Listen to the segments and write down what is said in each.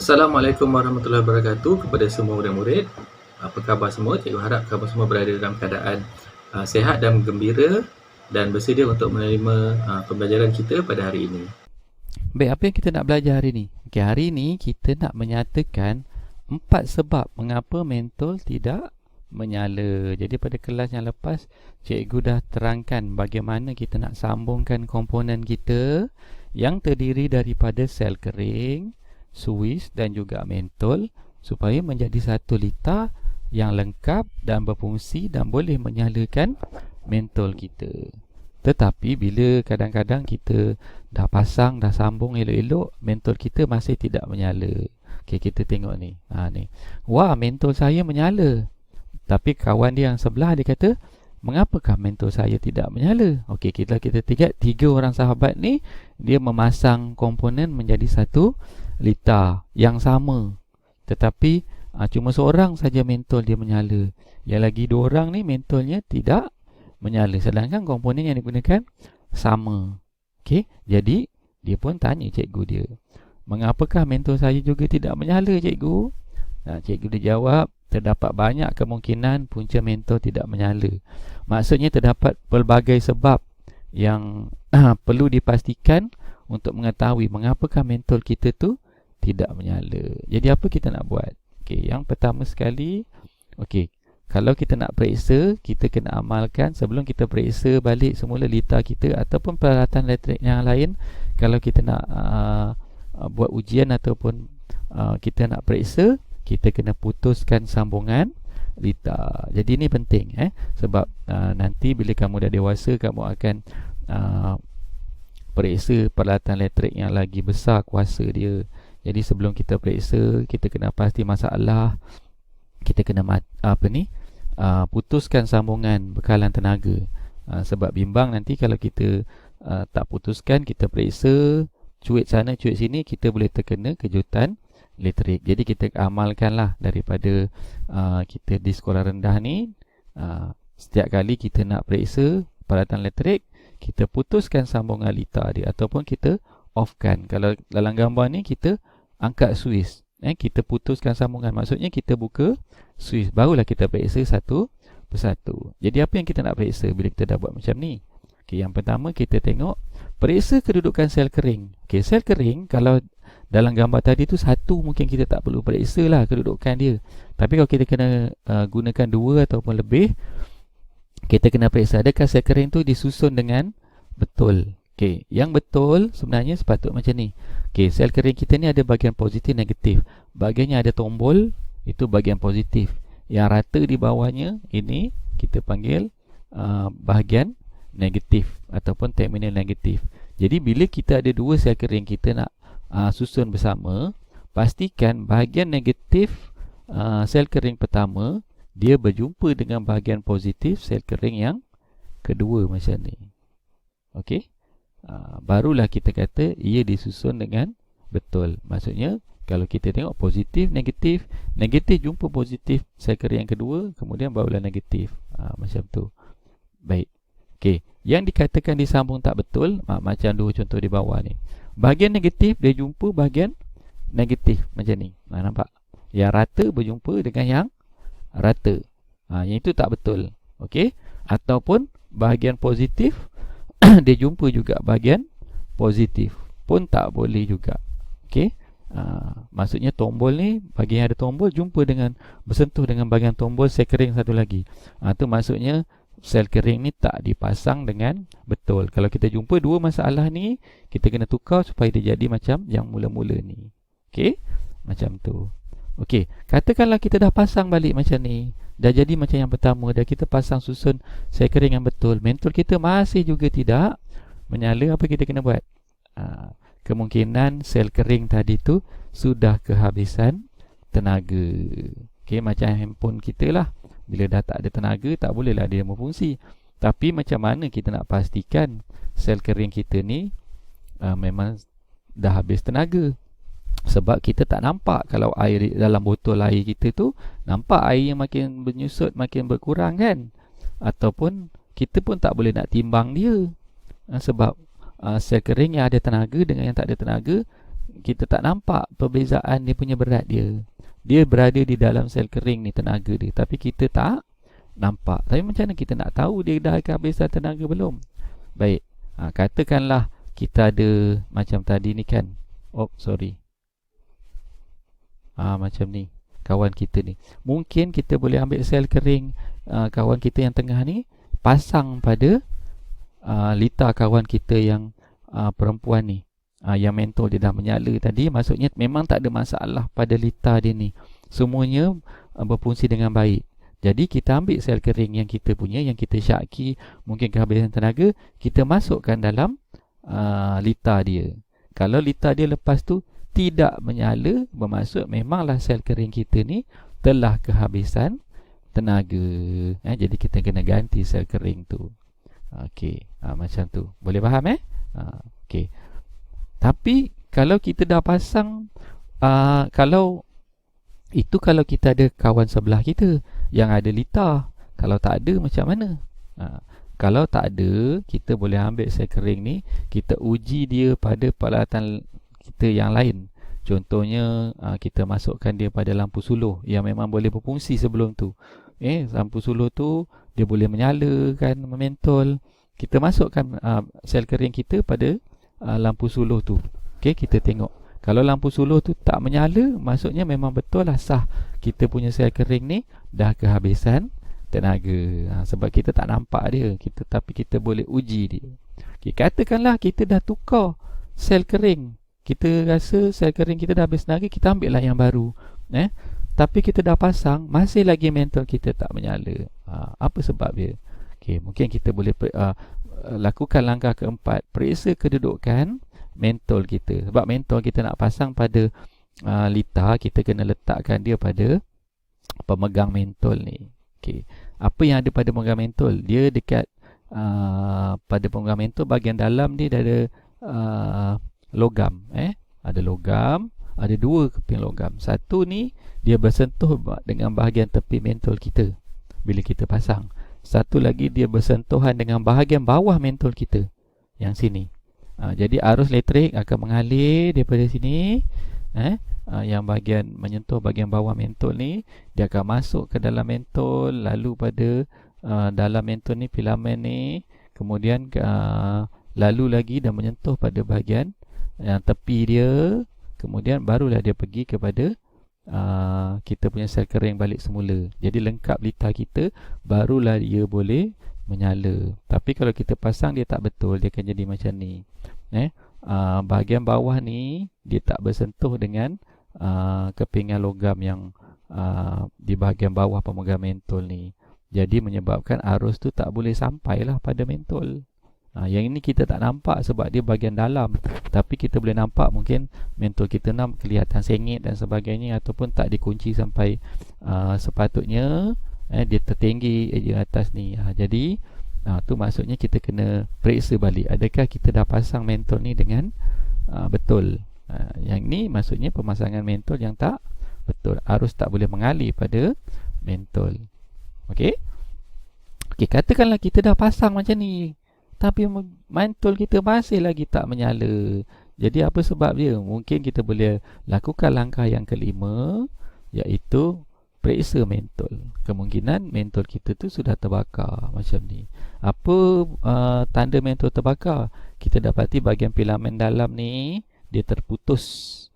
Assalamualaikum warahmatullahi wabarakatuh kepada semua murid-murid. Apa khabar semua? Cikgu harap kamu semua berada dalam keadaan sihat dan gembira dan bersedia untuk menerima pembelajaran kita pada hari ini. Baik, apa yang kita nak belajar hari ni? Okey, hari ni kita nak menyatakan 4 sebab mengapa mentol tidak menyala. Jadi pada kelas yang lepas, cikgu dah terangkan bagaimana kita nak sambungkan komponen kita yang terdiri daripada sel kering, suis dan juga mentol supaya menjadi satu litar yang lengkap dan berfungsi dan boleh menyalakan mentol kita. Tetapi bila kadang-kadang kita dah pasang, dah sambung elok-elok, mentol kita masih tidak menyala. Okey, kita tengok ni. Ni. Wah, mentol saya menyala. Tapi kawan dia yang sebelah dia kata, mengapakah mentol saya tidak menyala? Okey, kita tengok 3 orang sahabat ni, dia memasang komponen menjadi satu litar yang sama. Tetapi cuma seorang saja mentol dia menyala. Yang lagi 2 orang ni mentolnya tidak menyala, sedangkan komponen yang digunakan sama. Okey, jadi dia pun tanya cikgu dia, mengapakah mentol saya juga tidak menyala, cikgu? Cikgu dia jawab, terdapat banyak kemungkinan punca mentol tidak menyala. Maksudnya terdapat pelbagai sebab yang perlu dipastikan untuk mengetahui mengapakah mentol kita tu tidak menyala. Jadi apa kita nak buat? Okey, yang pertama sekali, okey, kalau kita nak periksa, kita kena amalkan sebelum kita periksa balik semula litar kita ataupun peralatan elektrik yang lain. Kalau kita nak buat ujian ataupun kita nak periksa, kita kena putuskan sambungan litar. Jadi ini penting sebab nanti bila kamu dah dewasa, kamu akan periksa peralatan elektrik yang lagi besar kuasa dia. Jadi sebelum kita periksa, kita kena pasti masalah. Kita kena putuskan sambungan bekalan tenaga. Sebab bimbang nanti kalau kita tak putuskan, kita periksa cuit sana cuit sini, kita boleh terkena kejutan elektrik. Jadi kita amalkanlah daripada kita di sekolah rendah ni, setiap kali kita nak periksa peralatan elektrik, kita putuskan sambungan litar dia ataupun kita offkan. Kalau dalam gambar ni kita angkat suis, kita putuskan sambungan, maksudnya kita buka suis, barulah kita periksa satu persatu. Jadi apa yang kita nak periksa bila kita dah buat macam ni? Okey, yang pertama kita tengok periksa kedudukan sel kering. Okey, sel kering kalau dalam gambar tadi tu satu, mungkin kita tak perlu periksa lah kedudukan dia. Tapi kalau kita kena gunakan 2 ataupun lebih, kita kena periksa adakah sel kering tu disusun dengan betul. Okey, yang betul sebenarnya sepatut macam ni. Okey, sel kering kita ni ada bahagian positif, negatif. Bahagian yang ada tombol, itu bahagian positif. Yang rata di bawahnya, ini kita panggil bahagian negatif ataupun terminal negatif. Jadi bila kita ada 2 sel kering kita nak susun bersama, pastikan bahagian negatif sel kering pertama dia berjumpa dengan bahagian positif sel kering yang kedua macam ni. Okey, barulah kita kata ia disusun dengan betul. Maksudnya kalau kita tengok positif, negatif, negatif jumpa positif sel kering yang kedua, kemudian barulah negatif. Macam tu. Baik. Okey, yang dikatakan disambung tak betul, macam 2 contoh di bawah ni. Bahagian negatif dia jumpa bahagian negatif macam ni. Nampak? Yang rata berjumpa dengan yang rata. Yang itu tak betul. Okey? Ataupun bahagian positif dia jumpa juga bahagian positif, pun tak boleh juga. Okey? Maksudnya tombol ni, bahagian yang ada tombol jumpa dengan, bersentuh dengan bahagian tombol sel kering satu lagi. Itu maksudnya sel kering ni tak dipasang dengan betul. Kalau kita jumpa 2 masalah ni, kita kena tukar supaya dia jadi macam yang mula-mula ni. Okey? Macam tu. Okey, katakanlah kita dah pasang balik macam ni, dah jadi macam yang pertama, dah kita pasang susun sel kering yang betul, mentol kita masih juga tidak menyala. Apa kita kena buat? Kemungkinan sel kering tadi tu sudah kehabisan tenaga. Okey, macam handphone kita lah, bila dah tak ada tenaga, tak bolehlah dia berfungsi. Tapi macam mana kita nak pastikan sel kering kita ni memang dah habis tenaga? Sebab kita tak nampak kalau air dalam botol air kita tu, nampak air yang makin menyusut, makin berkurang kan? Ataupun kita pun tak boleh nak timbang dia. Sebab sel kering yang ada tenaga dengan yang tak ada tenaga kita tak nampak perbezaan dia punya berat dia. Dia berada di dalam sel kering ni tenaga dia, tapi kita tak nampak. Tapi macam mana kita nak tahu dia dah kehabisan tenaga belum? Baik, katakanlah kita ada macam tadi ni kan. Macam ni kawan kita ni. Mungkin kita boleh ambil sel kering kawan kita yang tengah ni, pasang pada litar kawan kita yang perempuan ni, yang mentol dia dah menyala tadi. Maksudnya memang tak ada masalah pada litar dia ni, semuanya berfungsi dengan baik. Jadi kita ambil sel kering yang kita punya, yang kita syaki mungkin kehabisan tenaga, kita masukkan dalam litar dia. Kalau litar dia lepas tu tidak menyala, bermaksud memanglah sel kering kita ni telah kehabisan tenaga. Jadi kita kena ganti sel kering tu. Okey, macam tu. Boleh faham okey. Tapi kalau kita dah pasang, kalau kita ada kawan sebelah kita yang ada litar. Kalau tak ada macam mana? Kalau tak ada, kita boleh ambil sel kering ni, kita uji dia pada peralatan kita yang lain. Contohnya kita masukkan dia pada lampu suluh yang memang boleh berfungsi sebelum tu. Lampu suluh tu dia boleh menyala kan, mementol. Kita masukkan sel kering kita pada lampu suluh tu. Okey, kita tengok. Kalau lampu suluh tu tak menyala, maksudnya memang betul lah sah kita punya sel kering ni dah kehabisan tenaga. Sebab kita tak nampak dia, tapi kita boleh uji dia. Okay, katakanlah kita dah tukar sel kering, kita rasa sel kering kita dah habis tenaga, kita ambil lah yang baru. Tapi kita dah pasang, masih lagi mentol kita tak menyala. Apa sebab dia? Okay, mungkin kita boleh lakukan langkah keempat, periksa kedudukan mentol kita. Sebab mentol kita nak pasang pada litar, kita kena letakkan dia pada pemegang mentol ni. Okay. Apa yang ada pada pemegang mentol? Dia dekat pada pemegang mentol, bahagian dalam dia dah ada logam. Ada logam, ada dua keping logam. Satu ni dia bersentuh dengan bahagian tepi mentol kita bila kita pasang. Satu lagi dia bersentuhan dengan bahagian bawah mentol kita, yang sini. Jadi arus elektrik akan mengalir daripada sini, yang bahagian menyentuh bahagian bawah mentol ni, dia akan masuk ke dalam mentol, lalu pada dalam mentol ni filamen ni, kemudian lalu lagi dan menyentuh pada bahagian yang tepi dia, kemudian barulah dia pergi kepada kita punya sel kering balik semula. Jadi lengkap litar kita, barulah dia boleh menyala. Tapi kalau kita pasang dia tak betul, dia akan jadi macam ni. Bahagian bawah ni dia tak bersentuh dengan kepingan logam yang di bahagian bawah pemegang mentol ni. Jadi menyebabkan arus tu tak boleh sampailah pada mentol. Yang ini kita tak nampak sebab dia bahagian dalam, tapi kita boleh nampak mungkin mentol kita kelihatan sengit dan sebagainya, ataupun tak dikunci sampai sepatutnya. Dia tertinggi di atas ni. Jadi tu maksudnya kita kena periksa balik, adakah kita dah pasang mentol ni dengan betul. Yang ni maksudnya pemasangan mentol yang tak betul, arus tak boleh mengalir pada mentol. Okey, katakanlah kita dah pasang macam ni, tapi mentol kita masih lagi tak menyala. Jadi apa sebab dia? Mungkin kita boleh lakukan langkah yang kelima, iaitu periksa mentol. Kemungkinan mentol kita tu sudah terbakar macam ni. Apa tanda mentol terbakar? Kita dapati bahagian filamen dalam ni dia terputus,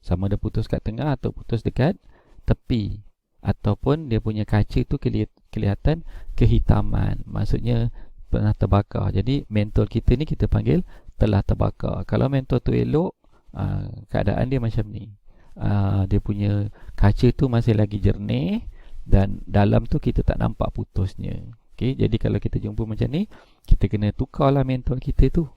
sama ada putus kat tengah atau putus dekat tepi, ataupun dia punya kaca tu kelihatan kehitaman, maksudnya pernah terbakar. Jadi mentol kita ni kita panggil telah terbakar. Kalau mentol tu elok, keadaan dia macam ni. Dia punya kaca tu masih lagi jernih dan dalam tu kita tak nampak putusnya. Okey, jadi kalau kita jumpa macam ni, kita kena tukarlah mentol kita tu.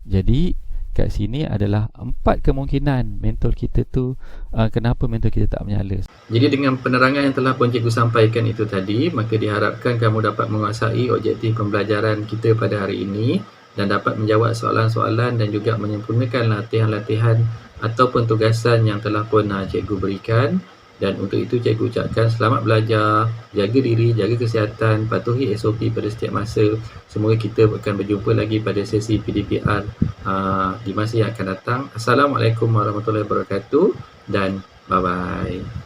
Jadi kat sini adalah 4 kemungkinan mentol kita tu, kenapa mentol kita tak menyala. Jadi dengan penerangan yang telah Puan Cikgu sampaikan itu tadi, maka diharapkan kamu dapat menguasai objektif pembelajaran kita pada hari ini dan dapat menjawab soalan-soalan dan juga menyempurnakan latihan-latihan ataupun tugasan yang telah pun cikgu berikan. Dan untuk itu cikgu ucapkan selamat belajar, jaga diri, jaga kesihatan, patuhi SOP pada setiap masa. Semoga kita akan berjumpa lagi pada sesi PDPR di masa yang akan datang. Assalamualaikum warahmatullahi wabarakatuh dan bye-bye.